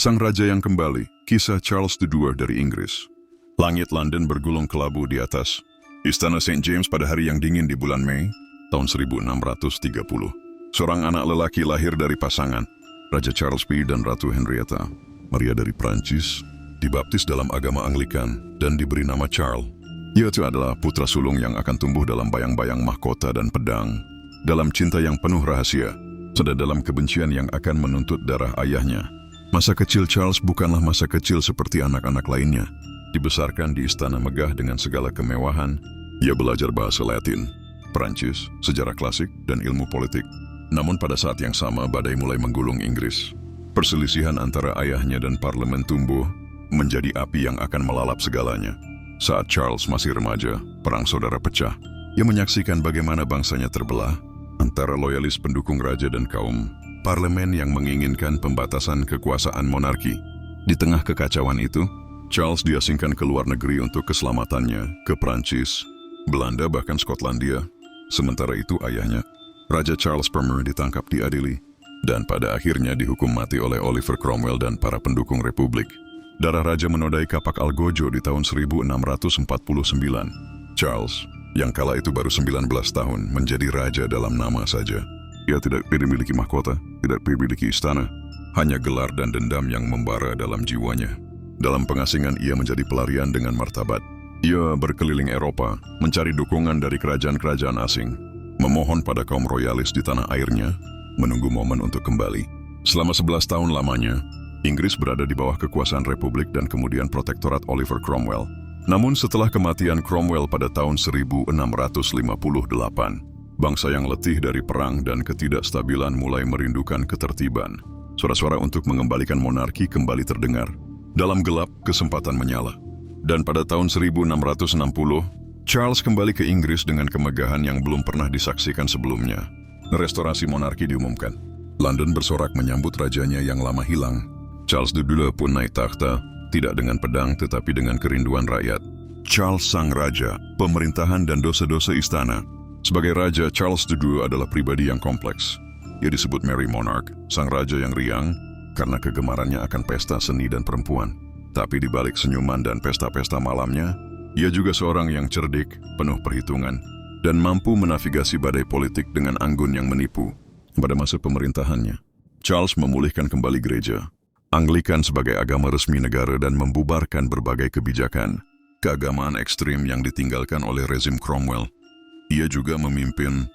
Sang Raja yang Kembali, kisah Charles II dari Inggris. Langit London bergulung kelabu di atas Istana St. James pada hari yang dingin di bulan Mei, tahun 1630. Seorang anak lelaki lahir dari pasangan, Raja Charles V dan Ratu Henrietta. Maria dari Prancis, dibaptis dalam agama Anglikan dan diberi nama Charles. Ia itu adalah putra sulung yang akan tumbuh dalam bayang-bayang mahkota dan pedang, dalam cinta yang penuh rahasia, serta dalam kebencian yang akan menuntut darah ayahnya. Masa kecil Charles bukanlah masa kecil seperti anak-anak lainnya. Dibesarkan di istana megah dengan segala kemewahan, ia belajar bahasa Latin, Perancis, sejarah klasik, dan ilmu politik. Namun pada saat yang sama badai mulai menggulung Inggris. Perselisihan antara ayahnya dan parlemen tumbuh menjadi api yang akan melalap segalanya. Saat Charles masih remaja, perang saudara pecah. Ia menyaksikan bagaimana bangsanya terbelah antara loyalis pendukung raja dan kaum parlemen yang menginginkan pembatasan kekuasaan monarki. Di tengah kekacauan itu, Charles diasingkan ke luar negeri untuk keselamatannya, ke Prancis, Belanda bahkan Skotlandia. Sementara itu ayahnya, Raja Charles Palmer ditangkap diadili, dan pada akhirnya dihukum mati oleh Oliver Cromwell dan para pendukung Republik. Darah raja menodai kapak Algojo di tahun 1649. Charles, yang kala itu baru 19 tahun, menjadi raja dalam nama saja. Ia tidak memiliki mahkota, tidak memiliki istana, hanya gelar dan dendam yang membara dalam jiwanya. Dalam pengasingan ia menjadi pelarian dengan martabat. Ia berkeliling Eropa, mencari dukungan dari kerajaan-kerajaan asing, memohon pada kaum royalis di tanah airnya, menunggu momen untuk kembali. Selama 11 tahun lamanya, Inggris berada di bawah kekuasaan Republik dan kemudian protektorat Oliver Cromwell. Namun setelah kematian Cromwell pada tahun 1658, bangsa yang letih dari perang dan ketidakstabilan mulai merindukan ketertiban. Suara-suara untuk mengembalikan monarki kembali terdengar. Dalam gelap, kesempatan menyala. Dan pada tahun 1660, Charles kembali ke Inggris dengan kemegahan yang belum pernah disaksikan sebelumnya. Restorasi monarki diumumkan. London bersorak menyambut rajanya yang lama hilang. Charles II pun naik takhta, tidak dengan pedang tetapi dengan kerinduan rakyat. Charles sang raja, pemerintahan dan dosa-dosa istana. Sebagai raja, Charles II adalah pribadi yang kompleks. Ia disebut Merry Monarch, sang raja yang riang, karena kegemarannya akan pesta seni dan perempuan. Tapi di balik senyuman dan pesta-pesta malamnya, ia juga seorang yang cerdik, penuh perhitungan, dan mampu menavigasi badai politik dengan anggun yang menipu. Pada masa pemerintahannya, Charles memulihkan kembali gereja, Anglikan sebagai agama resmi negara dan membubarkan berbagai kebijakan keagamaan ekstrim yang ditinggalkan oleh rezim Cromwell. Ia juga memimpin